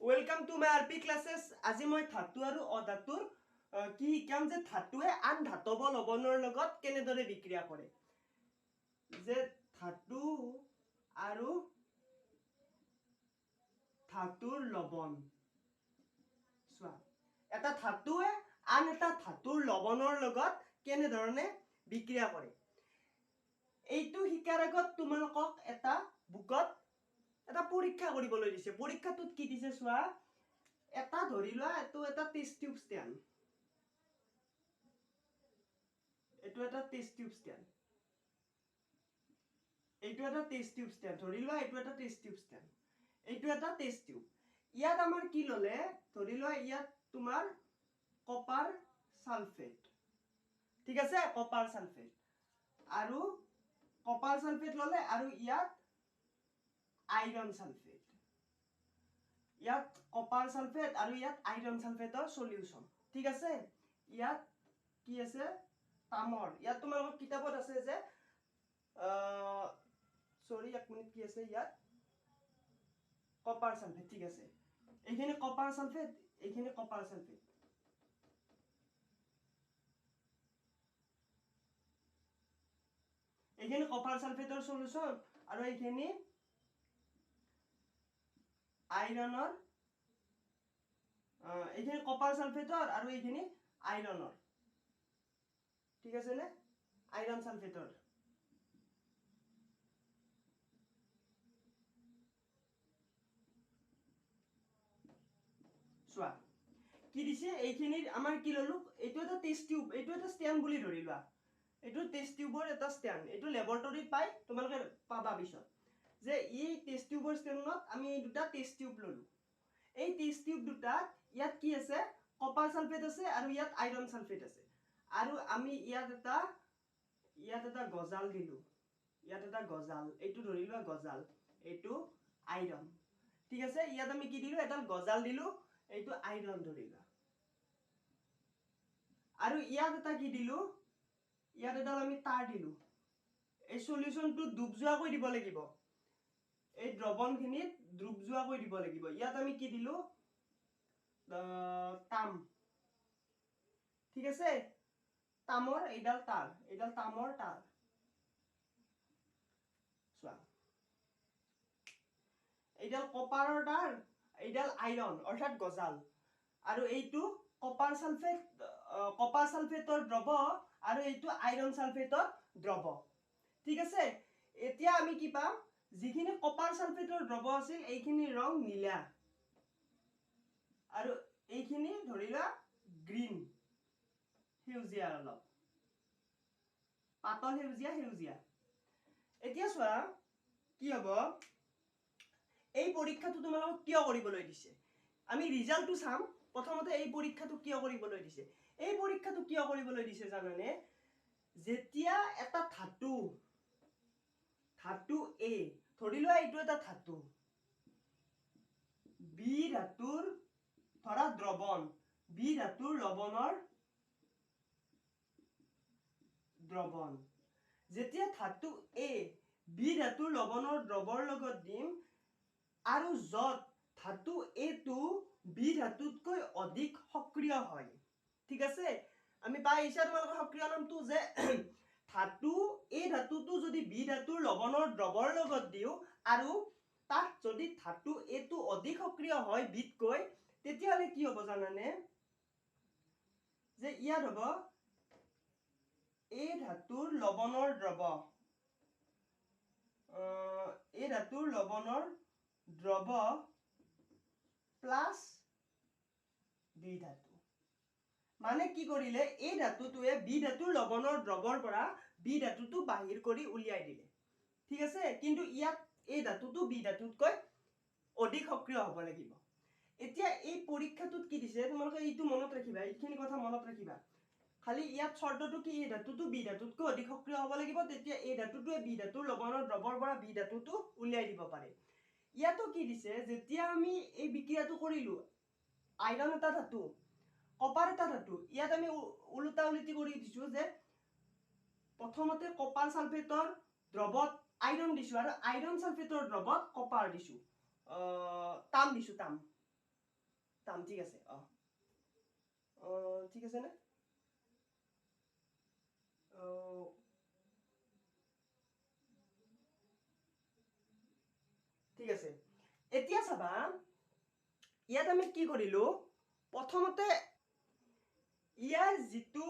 Welcome to my RP classes. আজি মই ধাতু আৰু অধাতুৰ কি শিকাম যে ধাতুৱে আন ধাতব লৱণৰ লগত কেনেদৰে বিক্ৰিয়া কৰে যে ধাতু আৰু ধাতুৰ লৱণ চোৱা এটা ধাতুৱে আন এটা ধাতুৰ লৱণৰ লগত কেনেধৰণে বিক্ৰিয়া কৰে এইটো শিকাৰ আগত তোমালোকক এটা বুকত এটা পৰীক্ষা কৰিবলৈ দিছে পৰীক্ষাটোত কি দিছে চোৱা এটা ধৰি লোৱা এটো এটা টেষ্ট টিউব ষ্টেণ্ড এটো এটা টেষ্ট টিউব ষ্টেণ্ড এইটো এটা টেষ্ট টিউব ষ্টেণ্ড ধৰি লোৱা এটো এটা টেষ্ট টিউব ষ্টেণ্ড এইটো এটা টেষ্ট টিউব ইয়াত আমাৰ কি ললে ধৰি লোৱা ইয়াত তোমাৰ কপাৰ সালফেট ঠিক আছে কপাৰ সালফেট আৰু কপাৰ সালফেট ললে আৰু ইয়াত আইৰন সালফেট ইয়াত কপাৰ সালফেট আৰু ইয়াত আইৰন সালফেটৰ সলিউশন ঠিক আছে ইয়াত কি আছে তামৰ ইয়াত তোমালোকৰ কিতাপত আছে যে সৰি এক মিনিট কি আছে ইয়াত কপাৰ সালফেট ঠিক আছে এইখিনি কপাৰ সালফেট এইখিনি কপাৰ সালফেট এইখিনি কপাৰ সালফেটৰ সলিউশন আৰু এইখিনি আইৰনৰ এইখিনি কপাৰ সালফেটৰ আৰু এইখিনি আইৰনৰ ঠিক আছে নে আইৰন সালফেটৰ সোয়া কি দিছে এইখিনি আমাৰ কি ললো এটো এটা টেষ্ট টিউব এটো এটা ষ্টেণ্ড বুলি ধৰি লোৱা এটো টেষ্ট টিউবৰ এটা ষ্টেণ্ড এটো ল্যাবৰেটৰীত পাই তোমালোকে পাবা পিছত যে এই টেষ্ট টিউবৰ ষ্টেণ্ডত আমি দুটা টেষ্ট টিউব ললো এই টেষ্ট টিউব দুটা ইয়াত কি আছে কপাৰ সালফেট আছে আৰু ইয়াত আইৰন সালফেট আছে আৰু আমি ইয়াত এটা গজাল দিলো ইয়াত এটা গজাল এইটো ধৰি লোৱা গজাল এইটো আইৰন ঠিক আছে ইয়াত আমি কি দিলো এটা গজাল দিলো এইটো আইৰন ধৰিলা আৰু ইয়াত এটা কি দিলো ইয়াত এটা আমি তাৰ দিলো এই সলিউশনটো ডুব যোৱা কৈ দিব লাগিব এই দ্ৰৱণখিনিত ডুব যোৱা কৈ দিব লাগিব ইয়াত আমি কি দিলো তাম ঠিক আছে তামৰ এইডাল তামৰ তাৰ চোৱা এইডাল কপাৰৰ তাৰ এইডাল আইৰন অৰ্থাৎ গজাল আৰু এইটো কপাৰ সালফেটৰ দ্ৰৱ আৰু এইটো আইৰন সালফেটৰ দ্ৰৱ ঠিক আছে এতিয়া আমি কি পাম যিখিনি কপাৰ সালফেটৰ দ্ৰৱ আছিল এইখিনি ৰং নীলা আৰু এইখিনি ধৰিলা গ্ৰীন সেউজীয়া অলপ পাতল সেউজীয়া এতিয়া চোৱা কি হ'ব এই পৰীক্ষাটো তোমালোকক কিয় কৰিবলৈ দিছে আমি ৰিজাল্টটো চাম প্ৰথমতে এই পৰীক্ষাটো কিয় কৰিবলৈ দিছে এই পৰীক্ষাটো কিয় কৰিবলৈ দিছে জানানে যেতিয়া এটা ধাতু এ ধৰি লোৱা এইটো এটা ধাতু বি ধাতুৰ ধৰা দ্ৰৱণ বি ধাতুৰ লৱণৰ দ্ৰৱণ যেতিয়া ধাতু এ বি ধাতুৰ লৱণৰ দ্ৰৱৰ লগত দিম আৰু যত ধাতু এটো বি ধাতুতকৈ অধিক সক্ৰিয় হয় ঠিক আছে আমি পাই ইচ্ছা তোমালোকৰ সক্ৰিয় নামটো যে ধাতু এই ধাতুটো যদি বি ধাতুৰ লৱণৰ দ্ৰৱৰ লগত দিও আৰু তাত যদি ধাতু এটো অধিক সক্ৰিয় হয় বিতকৈ তেতিয়াহলে কি হ'ব জানানে যে ইয়াত হ'ব এই ধাতুৰ লৱণৰ দ্ৰৱ এই ধাতুৰ লৱণৰ দ্ৰৱ প্লাস বি ধাতু মানে কি কৰিলে এই ধাতুটোৱে বি ধাতুৰ লৱণৰ দ্ৰৱৰ পৰা বি ধাতুটো বাহিৰ কৰি উলিয়াই দিলে ঠিক আছে কিন্তু ইয়াত এই ধাতুটো বি ধাতুতকৈ অধিক সক্ৰিয় হ'ব লাগিব এতিয়া এই পৰীক্ষাটোত কি দিছে তোমালোকে এইটো মনত ৰাখিবা এইখিনি কথা মনত ৰাখিবা খালি ইয়াত শৰ্তটো কি এই ধাতুটো বি ধাতুতকৈ অধিক সক্ৰিয় হ'ব লাগিব তেতিয়া এই ধাতুটোৱে বি ধাতুৰ লৱণৰ দ্ৰৱৰ পৰা বি ধাতুটো উলিয়াই দিব পাৰে ইয়াতো কি দিছে যেতিয়া আমি এই বিক্ৰিয়াটো কৰিলো আইৰন এটা ধাতু কপাৰ এটা ধাতু ইয়াত আমি উলটা উলটি কৰি দিছো যে প্ৰথমতে কপাৰ সালফেটৰ দ্ৰৱত আইৰন দিছো আৰু আইৰন সালফেটৰ দ্ৰৱত কপাৰ দিছো তাম দিছো তাম তাম ঠিক আছে ঠিক আছে নে ঠিক আছে এতিয়া চাবা ইয়াত আমি কি কৰিলো প্ৰথমতে ইয়াৰ যিটো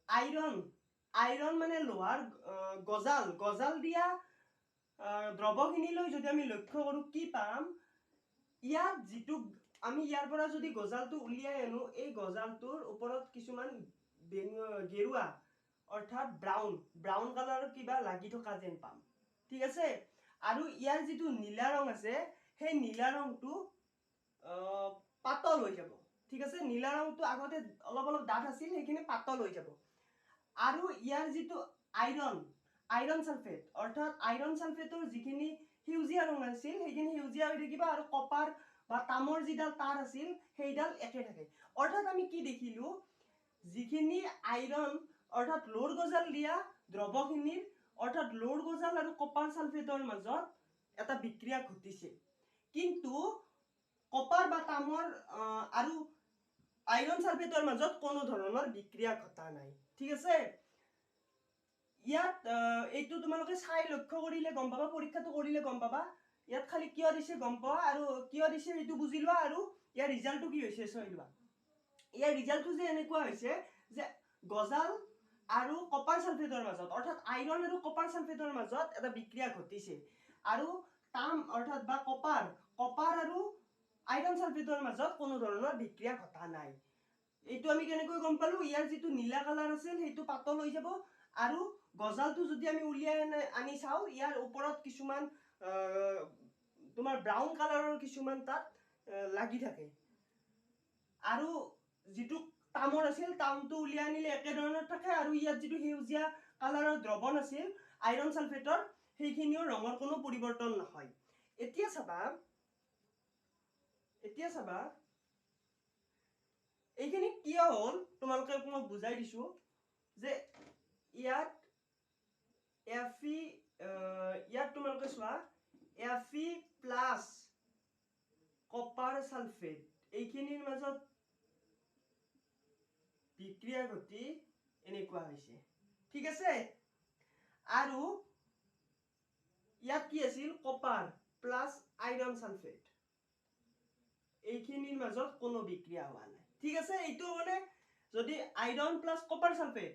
আইৰন মানে লোহাৰ গজাল দিয়া দ্ৰৱখিনিলৈ যদি আমি লক্ষ্য কৰো কি পাম ইয়াত যিটো আমি ইয়াৰ পৰা যদি গজালটো উলিয়াই আনো এই গজালটোৰ ওপৰত কিছুমান গেৰুৱা অৰ্থাৎ ব্ৰাউন কালাৰৰ কিবা লাগি থকা যেন পাম ঠিক আছে আৰু ইয়াৰ যিটো নীলা ৰং আছে সেই নীলা ৰংটো পাতল হৈ যাব ঠিক আছে নীলা ৰংটো আগতে অলপ ডাঠ আছিল সেইখিনি পাতল হৈ যাব আৰু ইয়াৰ যিটো আইৰন সালফেট অৰ্থাৎ আইৰন সালফেটৰ যিখিনি সেউজীয়া ৰং আছিল সেইখিনি সেউজীয়া হৈ থাকিব আৰু কপাৰ বা তামৰ যিডাল তাৰ আছিল সেইডাল একে থাকে অৰ্থাৎ আমি কি দেখিলো যিখিনি আইৰন অৰ্থাৎ লোৰ গজাল দিয়া দ্ৰৱখিনিৰ অৰ্থাৎ লোৰ গজাল আৰু কপাৰ সালফেটৰ মাজত এটা বিক্ৰিয়া ঘটিছে কিন্তু কপাৰ বা তামৰ আৰু আইৰন সালফেটৰ মাজত কোনো ধৰণৰ বিক্ৰিয়া ঘটা নাই ঠিক আছে ইয়াত এইটো তোমালোকে চাই লক্ষ্য কৰিলে গম পাবা পৰীক্ষাটো কৰিলে গম পাবা ইয়াত খালি কিয় দিছে গম পাবা আৰু কিয় দিছে এইটো বুজি লোৱা আৰু ইয়াৰ ৰিজাল্টটো কি হৈছে চাই লোৱা ইয়াৰ ৰিজাল্টটো যে এনেকুৱা হৈছে যে গজাল আৰু কপাৰ সালফেটৰ মাজত অৰ্থাৎ আইৰন আৰু কপাৰ সালফেটৰ মাজত এটা বিক্ৰিয়া ঘটিছে আৰু তাম অৰ্থাৎ বা কপাৰ আৰু আইৰন সালফেটৰ মাজত কোনো ধৰণৰ বিক্ৰিয়া ঘটা নাই এইটো আমি কেনেকৈ গম পালো ইয়াৰ যিটো নীলা কালাৰ আছিল সেইটো পাতল হৈ যাব আৰু গজালটো যদি আমি উলিয়াই আনি চাও ইয়াৰ ওপৰত কিছুমান তোমাৰ ব্ৰাউন কালাৰৰ কিছুমান তাত লাগি থাকে আৰু যিটো তামৰ আছিল তামটো উলিয়াই আনিলে একে ধৰণৰ থাকে আৰু ইয়াত যিটো সেউজীয়া কালাৰৰ দ্ৰৱণ আছিল আইৰন সালফেটৰ সেইখিনিও ৰঙৰ কোনো পৰিৱৰ্তন নহয় এতিয়া চাবা এইখিনি কিয় হল তোমালোকে মই বুজাই দিছো যে ইয়াত তোমালোকে চোৱা Fe প্লাস কপাৰ সালফেট এইখিনিৰ মাজত বিক্ৰিয়া ঘটি এনেকুৱা হৈছে ঠিক আছে আৰু ইয়াত কি আছিল কপাৰ প্লাস আইৰন সালফেট এইখিনিৰ মাজত কোনো বিক্ৰিয়া হোৱা নাই ঠিক আছে এইটো মানে যদি iron plus copper sulphate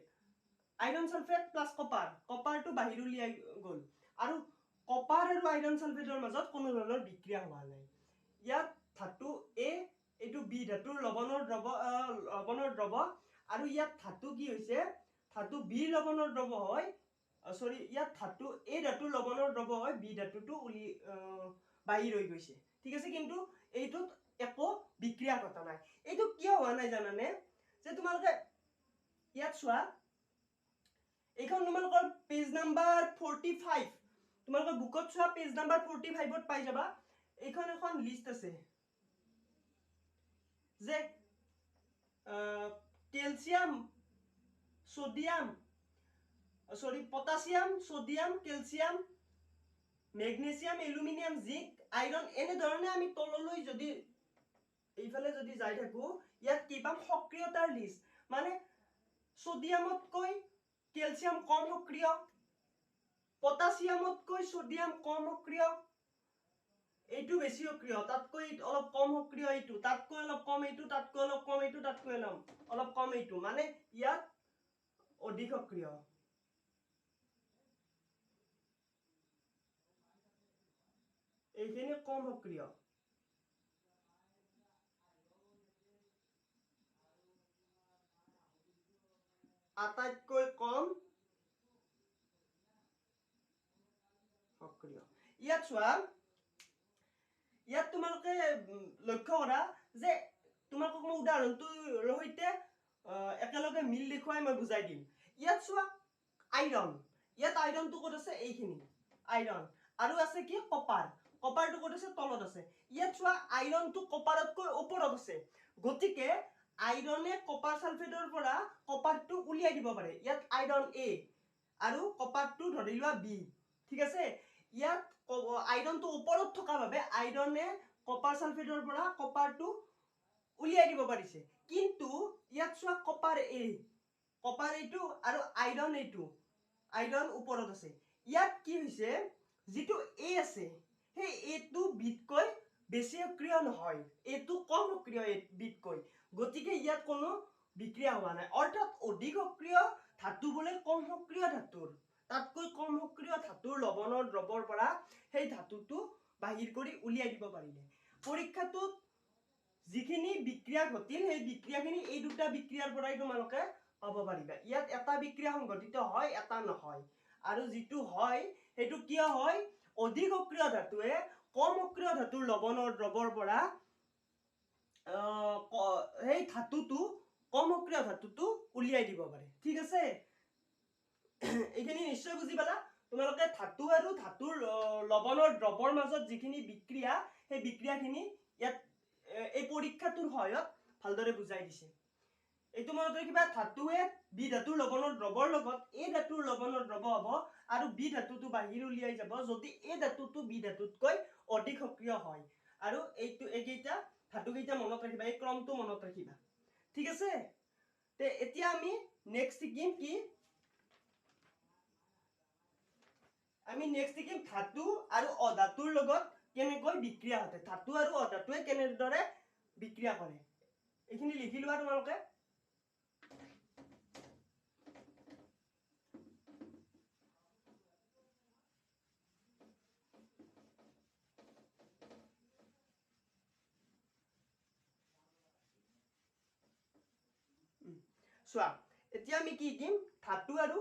plus কপাৰটো বাহিৰ উলিয়াই গল আৰু কপাৰ আৰু আইৰন সালফেটৰ মাজত কোনো ধৰণৰ বিক্ৰিয়া হোৱা নাই ইয়াত ধাতু A এইটো B ধাতুৰ লৱণৰ দ্ৰৱ আৰু ইয়াত ধাতু কি হৈছে ধাতু B লৱণৰ দ্ৰৱ হয় সৰি ইয়াত ধাতু A ধাতুৰ লৱণৰ দ্ৰৱ হয় B ধাতুটো বাহিৰ হৈ গৈছে ঠিক আছে কিন্তু এইটোত একো বিক্ৰিয়া ঘটা নাই এইটো কিয় হোৱা নাই জানানে যে তোমালোকে ইয়াত চোৱা এইখন তোমালোকৰ পেজ নাম্বাৰ 45 তোমালোকৰ বুকত চোৱা পেজ নাম্বাৰ 45 ত পাই যাবা এইখন এখন লিষ্ট আছে যে calcium potassium sodium calcium magnesium aluminium zinc iron এনে ধৰণে আমি তললৈ যদি এইফালে যদি যাই থাকো ইয়াত কি পাম সক্ৰিয়তাৰ লিষ্ট মানে সোডিয়ামতকৈ ক্যালসিয়াম কম সক্ৰিয় পটাছিয়ামতকৈ সোডিয়াম কম সক্ৰিয় এইটো বেছি সক্ৰিয় তাতকৈ অলপ কম সক্ৰিয় এইটো তাতকৈ অলপ কম এইটো তাতকৈ অলপ কম এইটো তাতকৈ অলপ কম এইটো মানে ইয়াত অধিক সক্ৰিয় এইখিনি কম সক্ৰিয় আটাইতকৈ কম সক্ৰিয় ইয়াত চোৱা ইয়াত তোমালোকে লক্ষ্য কৰা যে তোমালোকক মই উদাহৰণটোৰ সৈতে একেলগে মিল দেখুৱাই মই বুজাই দিম ইয়াত চোৱা ইয়াত আইৰনটো ক'ত আছে এইখিনি আইৰন আৰু আছে কি কপাৰটো ক'ত আছে তলত আছে ইয়াত চোৱা আইৰনটো কপাৰতকৈ ওপৰত আছে গতিকে আইৰনে কপাৰ সালফেটৰ পৰা কপাৰটো উলিয়াই দিব পাৰে ইয়াত আইৰন A আৰু কপাৰটো ধৰি লোৱা B ঠিক আছে ইয়াত আইৰনটো ওপৰত থকা বাবে আইৰনে কপাৰ সালফেটৰ পৰা কপাৰটো উলিয়াই দিব পাৰিছে কিন্তু ইয়াত চোৱা কপাৰ এইটো আৰু আইৰন ওপৰত আছে ইয়াত কি হৈছে যিটো এ আছে সেই এটো বিতকৈ বেছি সক্ৰিয় নহয় এটো কম সক্ৰিয় বিতকৈ গতিকে ইয়াত কোনো বিক্ৰিয়া হোৱা নাই অৰ্থাৎ অধিক সক্ৰিয় ধাতু বোলে কম সক্ৰিয় ধাতুৰ তাতকৈ কম সক্ৰিয় ধাতুৰ লৱণৰ দ্ৰৱৰ পৰা সেই ধাতুটো বাহিৰ কৰি উলিয়াই দিব পাৰিলে পৰীক্ষাটোত যিখিনি বিক্ৰিয়া ঘটিল সেই বিক্ৰিয়াখিনি এই দুটা বিক্ৰিয়াৰ পৰাই তোমালোকে পাব পাৰিবা ইয়াত এটা বিক্ৰিয়া সংঘটিত হয় এটা নহয় আৰু যিটো হয় সেইটো কিয় হয় অধিক সক্ৰিয় ধাতুৱে কম সক্ৰিয় ধাতুৰ লৱণৰ দ্ৰৱৰ পৰা সেই ধাতুটো কম সক্ৰিয় ধাতুটো উলিয়াই দিব পাৰে ঠিক আছে এইখিনি নিশ্চয় বুজি পালা তোমালোকে ধাতু আৰু ধাতুৰ লৱণৰ দ্ৰৱৰ মাজত যিখিনি বিক্ৰিয়া সেই বিক্ৰিয়াখিনি ইয়াত এই পৰীক্ষাটোৰ সহায়ত ভালদৰে বুজাই দিছে এইটো মনত ৰাখিবা ধাতুৱে বি ধাতুৰ লৱণৰ দ্ৰৱৰ লগত এ ধাতুৰ লৱণৰ দ্ৰৱ হ'ব আৰু বি ধাতুটো বাহিৰ উলিয়াই যাব যদি এ ধাতুটো বি ধাতুতকৈ অধিক সক্ৰিয় হয় আৰু এইটো এইকেইটা ধাতুকেইটা মনত ৰাখিবা এই ক্ৰমটো মনত ৰাখিবা ঠিক আছে তে এতিয়া আমি নেক্সট শিকিম কি আমি নেক্সট শিকিম ধাতু আৰু অধাতুৰ লগত কেনেকৈ বিক্ৰিয়া হয় ধাতু আৰু অধাতুৱে কেনেদৰে বিক্ৰিয়া কৰে এইখিনি লিখি লোৱা তোমালোকে চোৱা এতিয়া আমি কি শিকিম ধাতু আৰু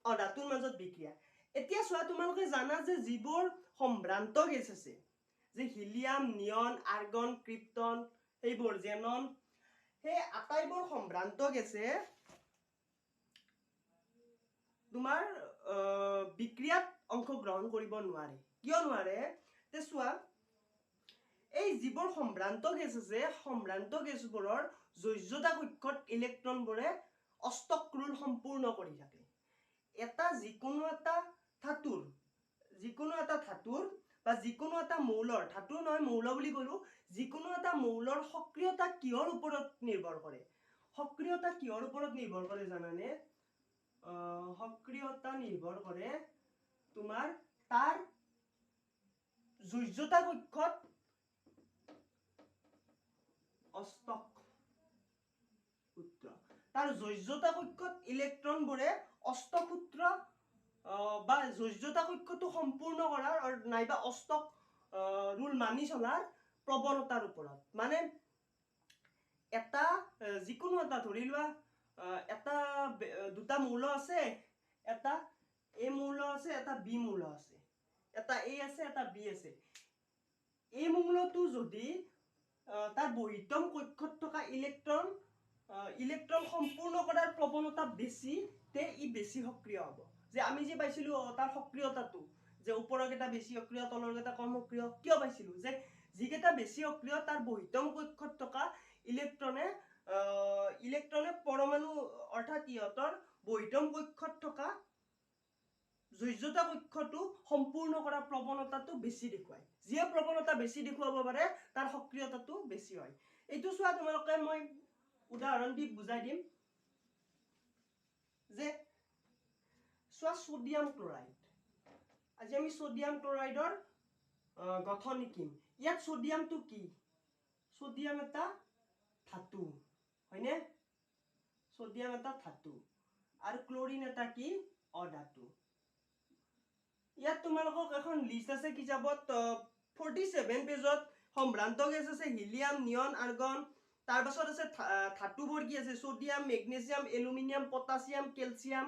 অধাতুৰ মাজত বিক্ৰিয়া এতিয়া চোৱা তোমালোকে জানা যে যিবোৰ সম্ভ্ৰান্ত গেছ আছে যে হিলিয়াম নিয়ন আৰ্গন ক্ৰিপ্টন সেইবোৰ জেনন সেই আটাইবোৰ সম্ভ্ৰান্ত গেছে তোমাৰ বিক্ৰিয়াত অংশগ্ৰহণ কৰিব নোৱাৰে কিয় নোৱাৰে তে চোৱা এই যিবোৰ সম্ভ্ৰান্ত গেছ আছে সম্ভ্ৰান্ত গেছবোৰৰ জৈৱতা কক্ষত ইলেক্ট্ৰনবোৰে অষ্টক ৰোল সম্পূৰ্ণ কৰি থাকে এটা যিকোনো এটা ধাতুৰ বা যিকোনো এটা মৌলৰ ধাতু নহয় মৌল বুলি কলো যিকোনো এটা মৌলৰ সক্ৰিয়তা কিহৰ ওপৰত নিৰ্ভৰ কৰে সক্ৰিয়তা কিহৰ ওপৰত নিৰ্ভৰ কৰে জানানে সক্ৰিয়তা নিৰ্ভৰ কৰে তোমাৰ তাৰ জৈৱতা কক্ষত অষ্টক সূত্ৰ তাৰ জৈৱতা কক্ষত ইলেক্ট্ৰনবোৰে অষ্টক সূত্ৰ বা জৈৱতা কক্ষটো সম্পূৰ্ণ কৰাৰ নাইবা অষ্টক ৰুল মানি চলাৰ প্ৰৱণতাৰ ওপৰত মানে এটা যিকোনো এটা ধৰি লোৱা এটা দুটা মৌল আছে এটা এ মৌল আছে এটা বি মৌল আছে এটা এ আছে এটা বি আছে এই মৌলটো যদি তাৰ বহিতম কক্ষত থকা ইলেক্ট্ৰন সম্পূৰ্ণ কৰাৰ প্ৰৱণতা বেছি তে ই বেছি সক্ৰিয় হ'ব যে আমি যে পাইছিলো তাৰ সক্ৰিয়তাটো যে ওপৰৰ কেইটা বেছি সক্ৰিয় তলৰ কেইটা কম সক্ৰিয় কিয় পাইছিলো যে যিকেইটা বেছি সক্ৰিয় তাৰ বহিতম কক্ষত থকা ইলেক্ট্ৰনে পৰমাণু অৰ্থাৎ ইহঁতৰ বহিতম কক্ষত থকা জৈৱতা কক্ষটো সম্পূৰ্ণ কৰা প্ৰৱণতাটো বেছি দেখুৱায় যিয়ে প্ৰৱণতা বেছি দেখুৱাব পাৰে তাৰ সক্ৰিয়তাটো বেছি হয় এইটো চোৱা তোমালোকে মই উদাহৰণ দি বুজাই দিম যে চোৱা সোডিয়াম ক্লোৰাইড আজি আমি সোডিয়াম ক্লোৰাইডৰ গঠন শিকিম ইয়াত সোডিয়ামটো কি সোডিয়াম এটা ধাতু হয়নে সোডিয়াম এটা ধাতু আৰু ক্লোৰিন এটা কি অধাতু ইয়াত তোমালোকক এখন লিষ্ট আছে কিতাপত 47 পেজত সম্ভ্ৰান্ত গেছ আছে হিলিয়াম নিয়ন আৰ্গন তাৰ পাছত আছে ধাতুবোৰ কি আছে sodium magnesium aluminium potassium calcium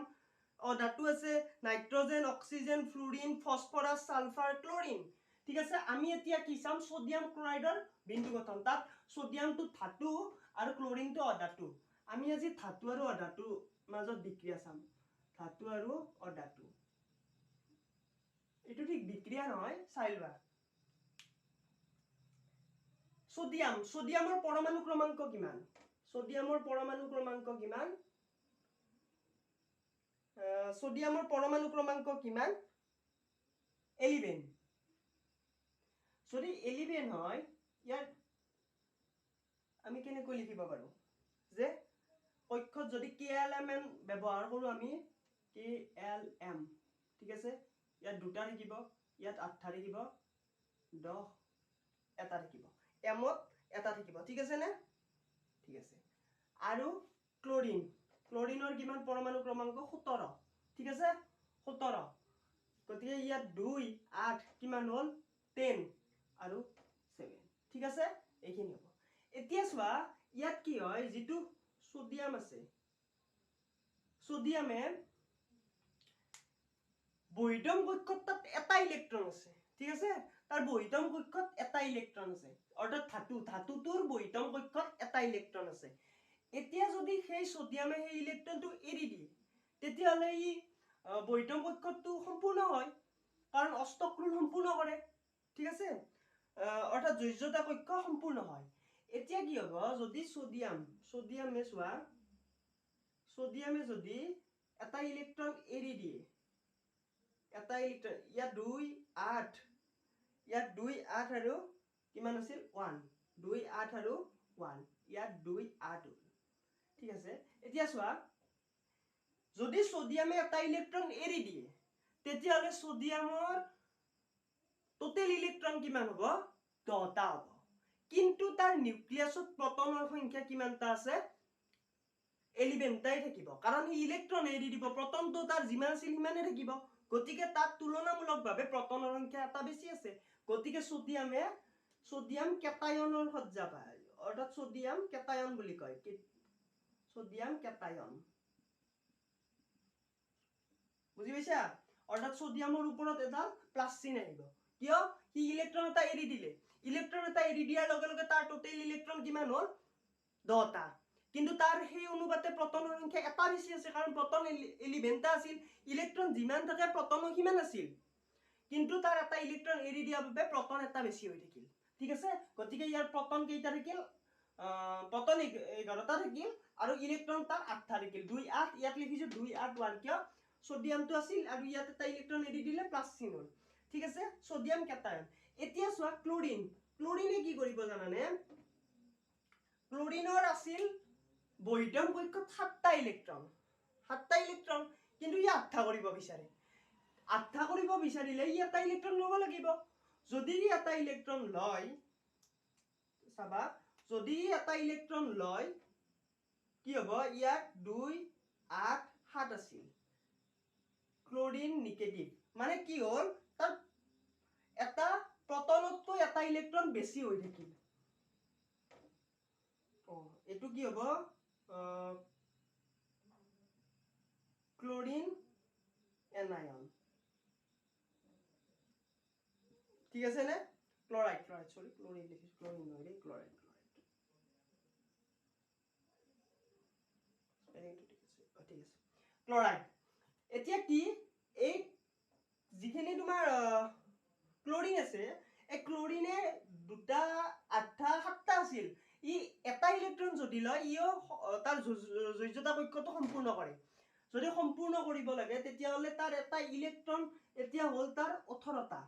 অধাতু আছে nitrogen oxygen fluorine phosphorus sulphur chlorine ঠিক আছে আমি এতিয়া কি চাম সোডিয়াম ক্লোৰাইডৰ বিন্দু গঠন তাত সোডিয়ামটো ধাতু আৰু ক্লোৰিনটো অধাতু আমি আজি ধাতু আৰু অধাতু মাজত বিক্ৰিয়া চাম ধাতু আৰু অধাতু এটো ঠিক বিক্ৰিয়া নহয় চাইলবা সোডিয়ামৰ পৰমাণু ক্ৰমাঙ্ক কিমান সোডিয়ামৰ পৰমাণু ক্ৰমাঙ্ক কিমান 11 যদি 11 হয় ইয়াৰ আমি কেনেকৈ লিখিব পাৰো যে কক্ষত যদি KLMN ব্যৱহাৰ কৰো আমি KLM ঠিক আছে ইয়াত দুটা থাকিব ইয়াত 8 থাকিব 10 এটা থাকিব এমত এটা থাকিব ঠিক আছে নে ঠিক আছে আৰু ক্লোৰিন ক্লোৰিনৰ কিমান পৰমাণু ক্ৰমাংক 17 ঠিক আছে 17 গতিকে ইয়াত 2 8 কিমান হল 10 আৰু 7 ঠিক আছে এইখিনি হ'ব এতিয়া চোৱা ইয়াত কি হয় যেটো সোডিয়াম আছে সোডিয়ামে বহিতম কক্ষত তাত এটা ইলেক্ট্ৰন আছে ঠিক আছে তাৰ বহিতম কক্ষত এটা ইলেক্ট্ৰন আছে অৰ্থাৎ ধাতুটোৰ বহিতম কক্ষত এটা ইলেক্ট্ৰন আছে এতিয়া যদি সেই সোডিয়ামে সেই ইলেক্ট্ৰনটো এৰি দিয়ে তেতিয়া হলে ই বহিতম কক্ষটো সম্পূৰ্ণ হয় কাৰণ অষ্টক্ৰোল সম্পূৰ্ণ কৰে ঠিক আছে অৰ্থাৎ জৈজতা কক্ষ সম্পূৰ্ণ হয় এতিয়া কি হ'ব যদি সোডিয়ামে চোৱা সোডিয়ামে যদি এটা ইলেক্ট্ৰন এৰি দিয়ে এটা ইলেক্ট্ৰন ইয়াত 2 8 ইয়াত 2 8 আৰু কিমান আছিল 1 2 8 আৰু 1 ইয়াত 2 8 ঠিক আছে এতিয়া চোৱা যদি সোডিয়ামে এটা ইলেক্ট্ৰন এৰি দিয়ে তেতিয়া হলে সোডিয়ামৰ টোটাল ইলেক্ট্ৰন কিমান হ'ব 10টা হ'ব কিন্তু তাৰ নিউক্লিয়াছত প্ৰটনৰ সংখ্যা কিমানটা আছে 11টাই থাকিব কাৰণ ই ইলেক্ট্ৰন এৰি দিব প্ৰটনটো তাৰ যিমান আছিল সিমানে থাকিব গতিকে তাত তুলনামূলকভাৱে প্ৰটনৰ সংখ্যা এটা বেছি আছে গতিকে সোডিয়াম কেটায়নৰ সজ্জা পায় অৰ্থাৎ সোডিয়াম কেটায়ন বুলি কয় সোডিয়াম কেটায়ন বুজি পাইছা অৰ্থাৎ সোডিয়ামৰ ওপৰত এটা প্লাস চিন আহিব কিয় হি ইলেক্ট্ৰন এটা এৰি দিলে ইলেক্ট্ৰন এটা এৰি দিয়াৰ লগে লগে তাৰ টোটাল ইলেক্ট্ৰন কিমান হ'ল 10টা কিন্তু তাৰ সেই অনুপাতে প্ৰটনৰ সংখ্যা এটা বেছি আছে কাৰণ প্ৰটন 11টা আছিল ইলেক্ট্ৰন যিমান থাকে প্ৰটনো কিমান আছিল কিন্তু তাৰ এটা ইলেক্ট্ৰন এৰি দিয়াৰ বাবে প্ৰটন এটা বেছি হৈ থাকিল ঠিক আছে গতিকে ইয়াৰ প্ৰটন কেইটা থাকিল প্ৰটন 11টা থাকিল আৰু ইলেক্ট্ৰন তাৰ 8টা থাকিল 2 8 ইয়াত লিখিছো 2 8 1 কিয় সোডিয়ামটো আছিল আৰু ইয়াত এটা ইলেক্ট্ৰন এৰি দিলে প্লাস চিন হ'ল ঠিক আছে সোডিয়াম কেটায়ন এতিয়া চোৱা ক্লোৰিনে কি কৰিব জানানে ক্লোৰিনৰ আছিল বহিতম কক্ষত 7টা ইলেক্ট্ৰন কিন্তু ই 8টা কৰিব বিচাৰে 8টা কৰিব বিচাৰিলে ই এটা ইলেক্ট্ৰন ল'ব লাগিব যদি ই এটা ইলেক্ট্ৰন লয় চাবা যদি ই এটা ইলেক্ট্ৰন লয় কি হ'ব ইয়াত 2 8 7 আছিল ক্লোৰিন নিগেটিভ মানে কি হ'ল তাৰ এটা প্ৰটনতকৈ এটা ইলেক্ট্ৰন বেছি হৈ থাকিল এটো কি হ'ব ক্লোৰিন এনায়ন ঠিক আছে নে ক্লোৰাইড সৰি ক্লোৰিন লিখিছো ক্লোৰিন নহয় ৰে ক্লোৰাইড ঠিক আছে ক্লোৰাইড এতিয়া কি এই যিখিনি তোমাৰ ক্লোৰিন আছে এই ক্লোৰিনে দুটা 8টা 7টা আছিল ই এটা ইলেক্ট্ৰন যদি লয় ইও তাৰ জৈজতা কক্ষটো সম্পূৰ্ণ কৰে যদি সম্পূৰ্ণ কৰিব লাগে তেতিয়া হলে তাৰ এটা ইলেক্ট্ৰন এতিয়া হল তাৰ 18টা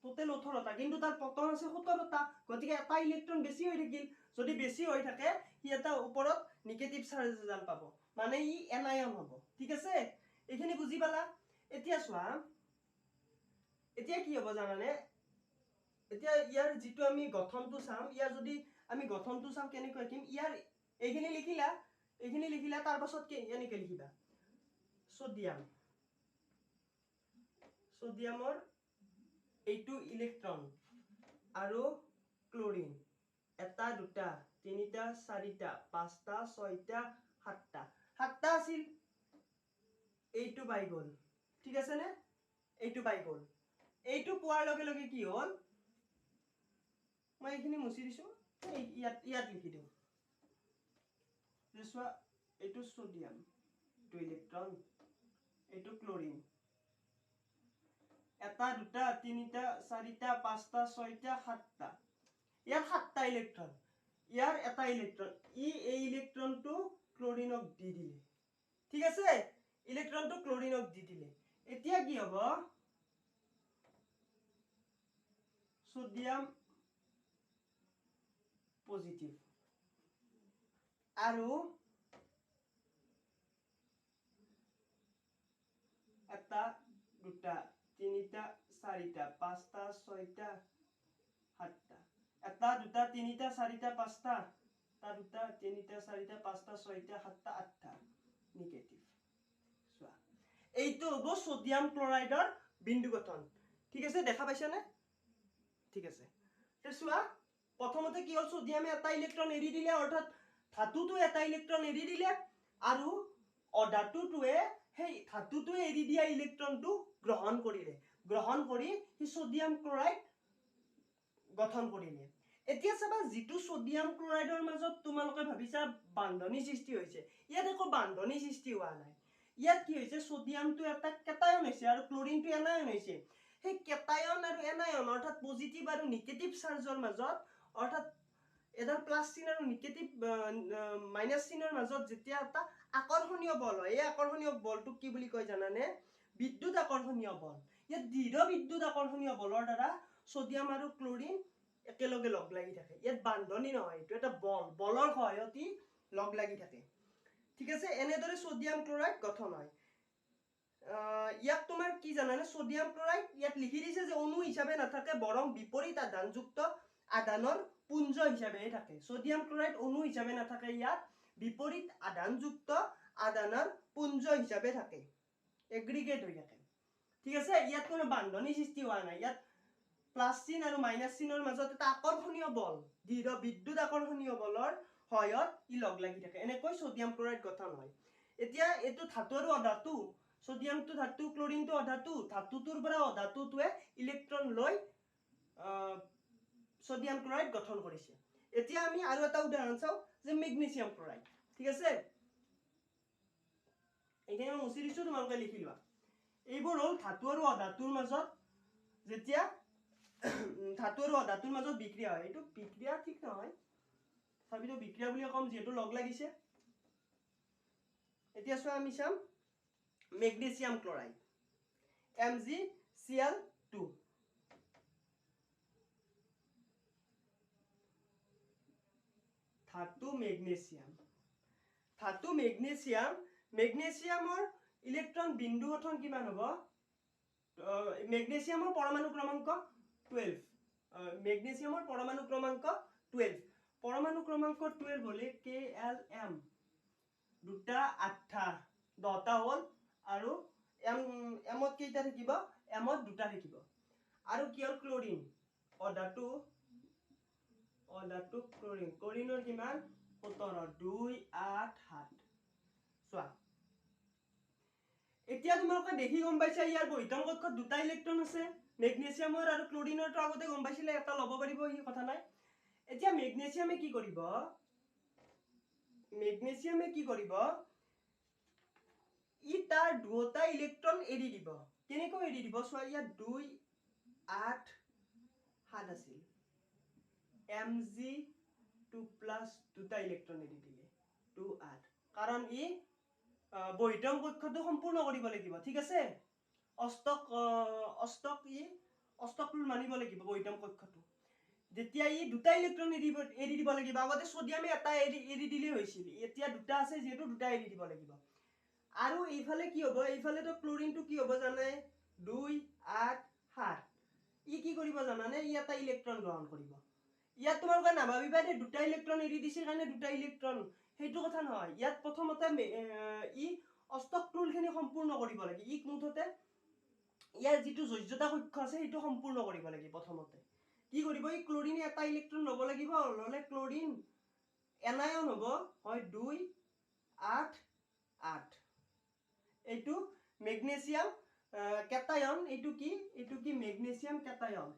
টোটাল 18টা কিন্তু তাৰ প্ৰটন আছে 17টা গতিকে এটা ইলেক্ট্ৰন বেছি হৈ থাকিল যদি বেছি হৈ থাকে ই এটা ওপৰত নেগেটিভ চাৰ্জ জাল পাব মানে ই এনায়ন হ'ব ঠিক আছে এইখিনি বুজি পালা এতিয়া চোৱা এতিয়া কি হ'ব জানানে এতিয়া ইয়াৰ যেটো আমি গঠনটো চাম ইয়াৰ যদি আমি গঠনটো চাম কেনেকৈ লিখিম ইয়াৰ এইখিনি লিখিলা তাৰ পাছত কি এনেকৈ লিখিবা সোডিয়ামৰ এইটো ইলেক্ট্ৰন আৰু ক্লোৰিন এটা দুটা তিনিটা চাৰিটা পাঁচটা ছয়টা সাতটা আছিল এইটো পাই গ'ল ঠিক আছে নে এইটো পাই গ'ল এইটো পোৱাৰ লগে লগে কি হ'ল মই এইখিনি মুছি দিছো ইয়াত লিখি দিওঁ চোৱা এইটো সোডিয়াম এইটো ইলেক্ট্ৰন এইটো ক্লোৰিন এটা দুটা তিনিটা চাৰিটা পাঁচটা ছয়টা সাতটা ইয়াৰ 7টা ইলেক্ট্ৰন ইয়াৰ এটা ইলেক্ট্ৰন এই ইলেক্ট্ৰনটো ক্লোৰিনক দি দিলে ঠিক আছে ইলেক্ট্ৰনটো ক্লোৰিনক দি দিলে এতিয়া কি হ'ব সোডিয়াম পজিটিভ আৰু এটা দুটা তিনিটা চাৰিটা পাঁচটা ছয়টা সাতটা এটা দুটা তিনিটা চাৰিটা পাঁচটা এটা দুটা তিনিটা চাৰিটা পাঁচটা ছয়টা সাতটা আঠটা নিগেটিভ চোৱা এইটো হ'ব সোডিয়াম ক্লোৰাইডৰ বিন্দু গঠন ঠিক আছে দেখা পাইছানে ঠিক আছে তে চোৱা প্ৰথমতে কি হ'ল সোডিয়ামে এটা ইলেক্ট্ৰন এৰি দিলে অৰ্থাৎ ধাতুটো এটা ইলেক্ট্ৰন এৰি দিলে আৰু অধাতুটোৱে সেই ধাতুটোৱে এৰি দিয়া ইলেক্ট্ৰনটো গ্ৰহণ কৰিলে গ্ৰহণ কৰি হি সোডিয়াম ক্লোৰাইড গঠন কৰিলে এতিয়া চাবা যিটো সোডিয়াম ক্লোৰাইডৰ মাজত তোমালোকে ভাবিছা বান্ধনী সৃষ্টি হৈছে ইয়াত একো বান্ধনী সৃষ্টি হোৱা নাই ইয়াত কি হৈছে সোডিয়ামটো এটা কেটায়ন হৈছে আৰু ক্লোৰিনটো এনায়ন হৈছে সেই কেটায়ন আৰু এনায়ন অৰ্থাৎ পজিটিভ আৰু নিগেটিভ চাৰ্জৰ মাজত অৰ্থাৎ এডাল প্লাস চিন আৰু নিগেটিভ মাইনাস চিনৰ মাজত যেতিয়া এটা আকৰ্ষণীয় বল হয় এই আকৰ্ষণীয় বলটোক কি বুলি কয় জানানে বিদ্যুৎ আকৰ্ষণীয় বল ইয়াত দৃঢ় বিদ্যুৎ আকৰ্ষণীয় বলৰ দ্বাৰা সোডিয়াম আৰু ক্লোৰিন একেলগে লগ লাগি থাকে ইয়াত বান্ধনী নহয় এটো এটা বলৰ সহায়ত লগ লাগি থাকে ঠিক আছে এনেদৰে সোডিয়াম ক্লোৰাইড গঠন হয় ইয়াত তোমাৰ কি জানানে সোডিয়াম ক্লোৰাইড ইয়াত লিখি দিছে যে অণু হিচাপে নাথাকে বৰং বিপৰীত আধানযুক্ত আধানৰ পুঞ্জ হিচাপে থাকে সোডিয়াম ক্লোৰাইড অণু হিচাপে নাথাকে ইয়াত বিপৰীত আধানযুক্ত আধানৰ পুঞ্জ হিচাপে থাকে এগ্ৰিগেট হৈ থাকে ঠিক আছে ইয়াত কোনো বান্ধনী সৃষ্টি হোৱা নাই ইয়াত প্লাস চিন আৰু মাইনাস চিনৰ মাজত এটা আকৰ্ষণীয় বল দৃঢ় বিদ্যুৎ আকৰ্ষণীয় বলৰ সহায়ত ই লগ লাগি থাকে এনেকৈ সোডিয়াম ক্লোৰাইড গঠন হয় এতিয়া এটো ধাতু আৰু অধাতু সোডিয়ামটো ধাতু ক্লোৰিনটো অধাতু ধাতুটোৰ পৰা অধাতুটোৱে ইলেক্ট্ৰন লৈ সোডিয়াম ক্লোৰাইড গঠন কৰিছে এতিয়া আমি আৰু এটা উদাহৰণ চাও যে মেগনেছিয়াম ক্লোৰাইড ঠিক আছে এখানে মই মুছি দিছো তোমালোকে লিখি লোৱা এইবোৰ হল ধাতু আৰু অধাতুৰ মাজত যেতিয়া ধাতু আৰু অধাতুৰ মাজত বিক্ৰিয়া হয় এইটো বিক্ৰিয়া ঠিক নহয় তথাপিতো বিক্ৰিয়া বুলি কম যেহেতু লগ লাগিছে এতিয়া চোৱা আমি চাম মেগনেছিয়াম ক্লোৰাইড MgCl2 ধাতু মেগনেছিয়াম মেগনেছিয়ামৰ ইলেক্ট্ৰন বিন্দু গঠন কিমান হ'ব মেগনেছিয়ামৰ পৰমাণু ক্ৰমাংক 12 মেগনেছিয়ামৰ পৰমাণু ক্ৰমাংক 12 পৰমাণু ক্ৰমাংক 12 হলে KLM দুটা 8 10টা হল আৰু M ত কেইটা থাকিব M ত দুটা থাকিব আৰু কি হল ক্লোৰিন অধাতু ক্লোৰিন ক্লোৰিনৰ কিমান 17 2 8 7 চোৱা এতিয়া তোমালোকে দেখি গম পাইছা ইয়াৰ বহিতম কক্ষত দুটা ইলেক্ট্ৰন আছে মেগনেছিয়ামৰ আৰু ক্লোৰিনৰটো আগতে গম পাইছিলে এটা ল'ব পাৰিব এই কথা নাই এতিয়া মেগনেছিয়ামে কি কৰিব ই তাৰ দুটা ইলেক্ট্ৰন এৰি দিব কেনেকৈ এৰি দিব চোৱা ইয়াত 2 8 7 আছিল Mg2+ দুটা ইলেক্ট্ৰন এৰি দিলে 2 8 কাৰণ ই বহিতম কক্ষটো সম্পূৰ্ণ কৰিব লাগিব ঠিক আছে অষ্টক মানিব লাগিব বহিতম কক্ষটো যেতিয়া ই দুটা ইলেক্ট্ৰন এৰি দিব লাগিব আগতে সোডিয়ামে এটা এৰি দিলে হৈছিল এতিয়া দুটা আছে যেহেতু দুটা এৰি দিব লাগিব আৰু এইফালে কি হ'ব এইফালে তো ক্লোৰিনটো কি হ'ব জানে 2 8 7 ই কি কৰিব জানানে ই এটা ইলেক্ট্ৰন গ্ৰহণ কৰিব ইয়াত তোমালোকে নাভাবিবা যে দুটা ইলেক্ট্ৰন এৰি দিছে কাৰণে দুটা ইলেক্ট্ৰন সেইটো কথা নহয় ইয়াত প্ৰথমতে ই অষ্টকটোলখিনি সম্পূৰ্ণ কৰিব লাগে ই মুঠতে ইয়াৰ যিটো যোজ্যতা কক্ষ আছে সেইটো সম্পূৰ্ণ কৰিব লাগে প্ৰথমতে কি কৰিব ই ক্লোৰিনে এটা ইলেক্ট্ৰন ল'ব লাগিব ললে ক্লোৰিন এনায়ন হ'ব হয় 2 8 8 এইটো মেগনেছিয়াম কেটায়ন এইটো কি মেগনেছিয়াম কেটায়ন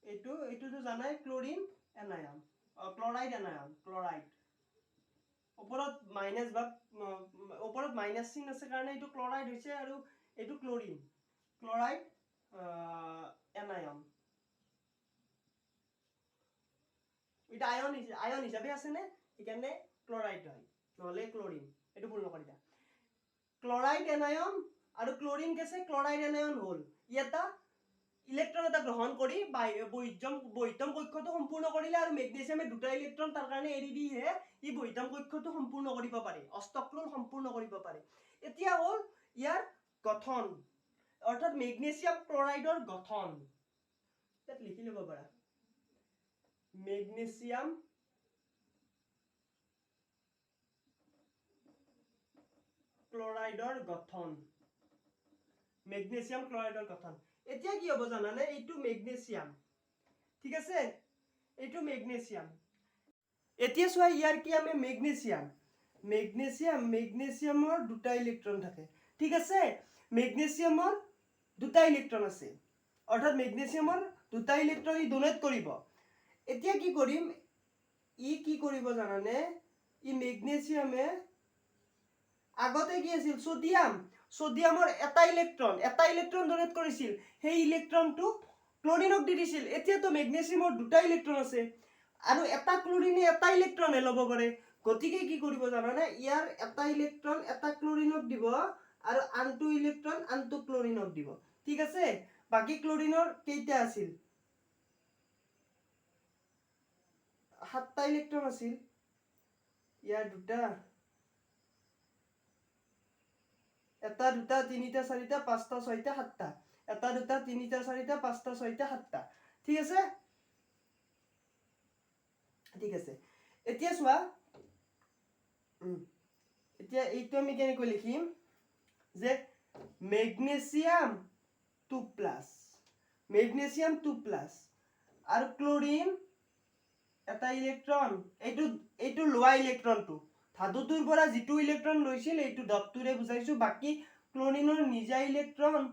এইটো তো জানাই chlorine anion chloride anion chloride ওপৰত মাইনাস বা ওপৰত মাইনাস চিন আছে কাৰণে এইটো ক্লোৰাইড হৈছে আৰু এইটো ক্লোৰাইড এনায়ন এটা আয়ন হিচাপে আছে নে এখানে ক্লোৰাইড হয় নহলে ক্লোৰিন এটো ভুল নকৰিবা ক্লোৰাইড এনায়ন আৰু ক্লোৰিন গেছে ক্লোৰাইড এনায়ন হ'ল ই এটা ইলেক্ট্ৰন এটা গ্ৰহণ কৰি বহিতম কক্ষটো সম্পূৰ্ণ কৰিলে আৰু মেগনেছিয়ামে দুটা ইলেক্ট্ৰন তাৰ কাৰণে এৰি দিহে ই বহিতম কক্ষটো সম্পূৰ্ণ কৰিব পাৰে অষ্টকলোন সম্পূৰ্ণ কৰিব পাৰে এতিয়া হ'ল ইয়াৰ গঠন অৰ্থাৎ মেগনেছিয়াম ক্লোৰাইডৰ গঠন তাত লিখি ল'ব পাৰা মেগনেছিয়াম ক্লোৰাইডৰ গঠন মেগনেছিয়াম ক্লোৰাইডৰ গঠন এতিয়া কি হ'ব জানানে এইটো মেগনেছিয়াম ঠিক আছে এইটো মেগনেছিয়াম এতিয়া চোৱা ইয়াৰ কি আমি মেগনেছিয়ামৰ দুটা ইলেক্ট্ৰন থাকে ঠিক আছে মেগনেছিয়ামৰ দুটা ইলেক্ট্ৰন আছে অৰ্থাৎ মেগনেছিয়ামৰ দুটা ইলেক্ট্ৰন ই ডোনেট কৰিব এতিয়া কি কৰিম ই কি কৰিব জানানে ই মেগনেছিয়ামে আগতে কি আছিল সোডিয়ামৰ এটা ইলেক্ট্ৰন ডোনেট কৰিছিল সেই ইলেক্ট্ৰনটো ক্লোৰিনক দি দিছিল এতিয়াতো মেগনেছিয়ামৰ দুটা ইলেক্ট্ৰন আছে আৰু এটা ক্লোৰিনে এটা ইলেক্ট্ৰন ল'ব পাৰে গতিকে কি কৰিব জানানে ইয়াৰ এটা ইলেক্ট্ৰন এটা ক্লোৰিনক দিব আৰু আনটো ইলেক্ট্ৰন আনটো ক্লোৰিনক দিব ঠিক আছে বাকি ক্লোৰিনৰ কেইটা আছিল 7টা ইলেক্ট্ৰন আছিল ইয়াৰ দুটা এটা দুটা তিনিটা চাৰিটা পাঁচটা ছয়টা সাতটা এটা দুটা তিনিটা চাৰিটা পাঁচটা ছয়টা সাতটা ঠিক আছে এতিয়া চোৱা এতিয়া এইটো আমি কেনেকৈ লিখিম যে মেগনেছিয়াম 2+ আৰু ক্লোৰিন এটা ইলেক্ট্ৰন এইটো লোৱা ইলেক্ট্ৰনটো ধাতুটোৰ পৰা যিটো ইলেক্ট্ৰন লৈছিল এইটো ডটটোৰে বুজাইছো বাকি ক্লোৰিনৰ নিজা ইলেক্ট্ৰন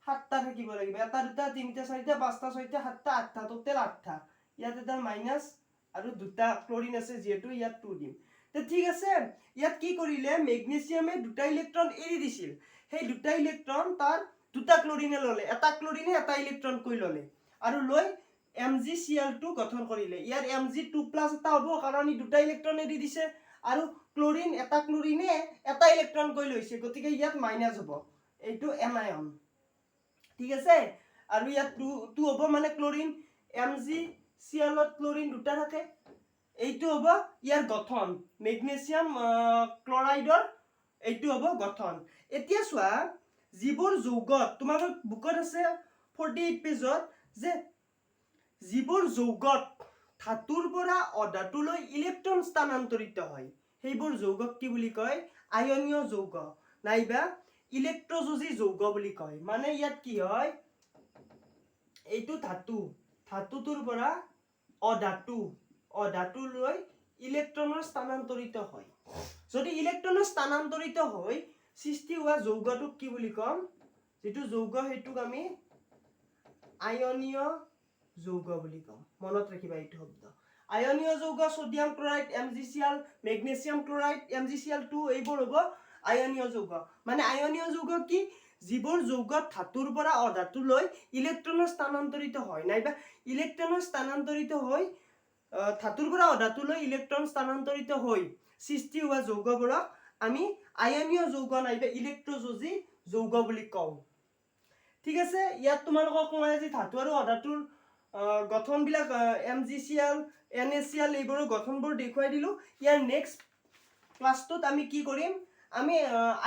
7টা থাকিব লাগিব এটা দুটা তিনিটা চাৰিটা পাঁচটা ছয়টা সাতটা আঠটা টোটেল 8টা ইয়াত এটা মাইনাস আৰু দুটা ক্লোৰিন আছে যেহেতু ইয়াত 2 দিম তে ঠিক আছে ইয়াত কি কৰিলে মেগনেছিয়ামে দুটা ইলেক্ট্ৰন এৰি দিছিল সেই দুটা ইলেক্ট্ৰন তাৰ দুটা ক্লোৰিনে ললে এটা ক্লোৰিনে এটা ইলেক্ট্ৰন কৈ ললে আৰু লৈ MgCl2 গঠন কৰিলে ইয়াৰ Mg2+ এটা হ'ব কাৰণ ই দুটা ইলেক্ট্ৰন এৰি দিছে আৰু ক্লোৰিন এটা ক্লোৰিনে এটা ইলেক্ট্ৰন কৈ লৈছে গতিকে ইয়াত মাইনাস হ'ব এইটো এনায়ন ঠিক আছে আৰু ইয়াত 2 হ'ব মানে ক্লোৰিন MgCl ত ক্লোৰিন দুটা থাকে এইটো হ'ব ইয়াৰ গঠন মেগনেছিয়াম ক্লোৰাইডৰ এইটো হ'ব গঠন এতিয়া চোৱা যিবোৰ যৌগত তোমালোকৰ বুকত আছে 48 পেজত যে যিবোৰ যৌগত ধাতুৰ পৰা অধাতুলৈ ইলেক্ট্ৰন স্থানান্তৰিত হয় সেইবোৰ যৌগক কি বুলি কয় আয়নীয় যৌগ নাইবা ইলেক্ট্ৰযোজী যৌগ বুলি কয় মানে ইয়াত কি হয় এইটো ধাতুটোৰ পৰা অধাতুলৈ ইলেক্ট্ৰনৰ স্থানান্তৰিত হয় যদি ইলেক্ট্ৰনৰ স্থানান্তৰিত হয় সৃষ্টি হোৱা যৌগটোক কি বুলি কম যেটো যৌগ হেতুক আমি আয়নীয় যৌগ বুলি কম মনত ৰাখিবা এইটো শব্দ আয়নীয় যৌগ sodium chloride MgCl magnesium chloride MgCl2 এইবোৰ হ'ব আয়নীয় যৌগ মানে আয়নীয় যৌগ কি যিবোৰ যৌগত ধাতুৰ পৰা অধাতুলৈ ইলেক্ট্ৰনৰ স্থানান্তৰিত হয় নাইবা ইলেক্ট্ৰনৰ স্থানান্তৰিত হৈ ধাতুৰ পৰা অধাতুলৈ ইলেক্ট্ৰন স্থানান্তৰিত হৈ সৃষ্টি হোৱা যৌগবোৰক আমি আয়নীয় যৌগ নাইবা ইলেক্ট্ৰযোজী যৌগ বুলি কওঁ ঠিক আছে ইয়াত তোমালোকক মই আজি ধাতু আৰু অধাতুৰ গঠন বিলাক MgCl NaCl এইবোৰৰ গঠনবোৰ দেখুৱাই দিলো ইয়াৰ নেক্সট ক্লাছটোত আমি কি কৰিম আমি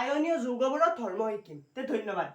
আয়নীয় যৌগবোৰৰ ধৰ্ম শিকিম তে ধন্যবাদ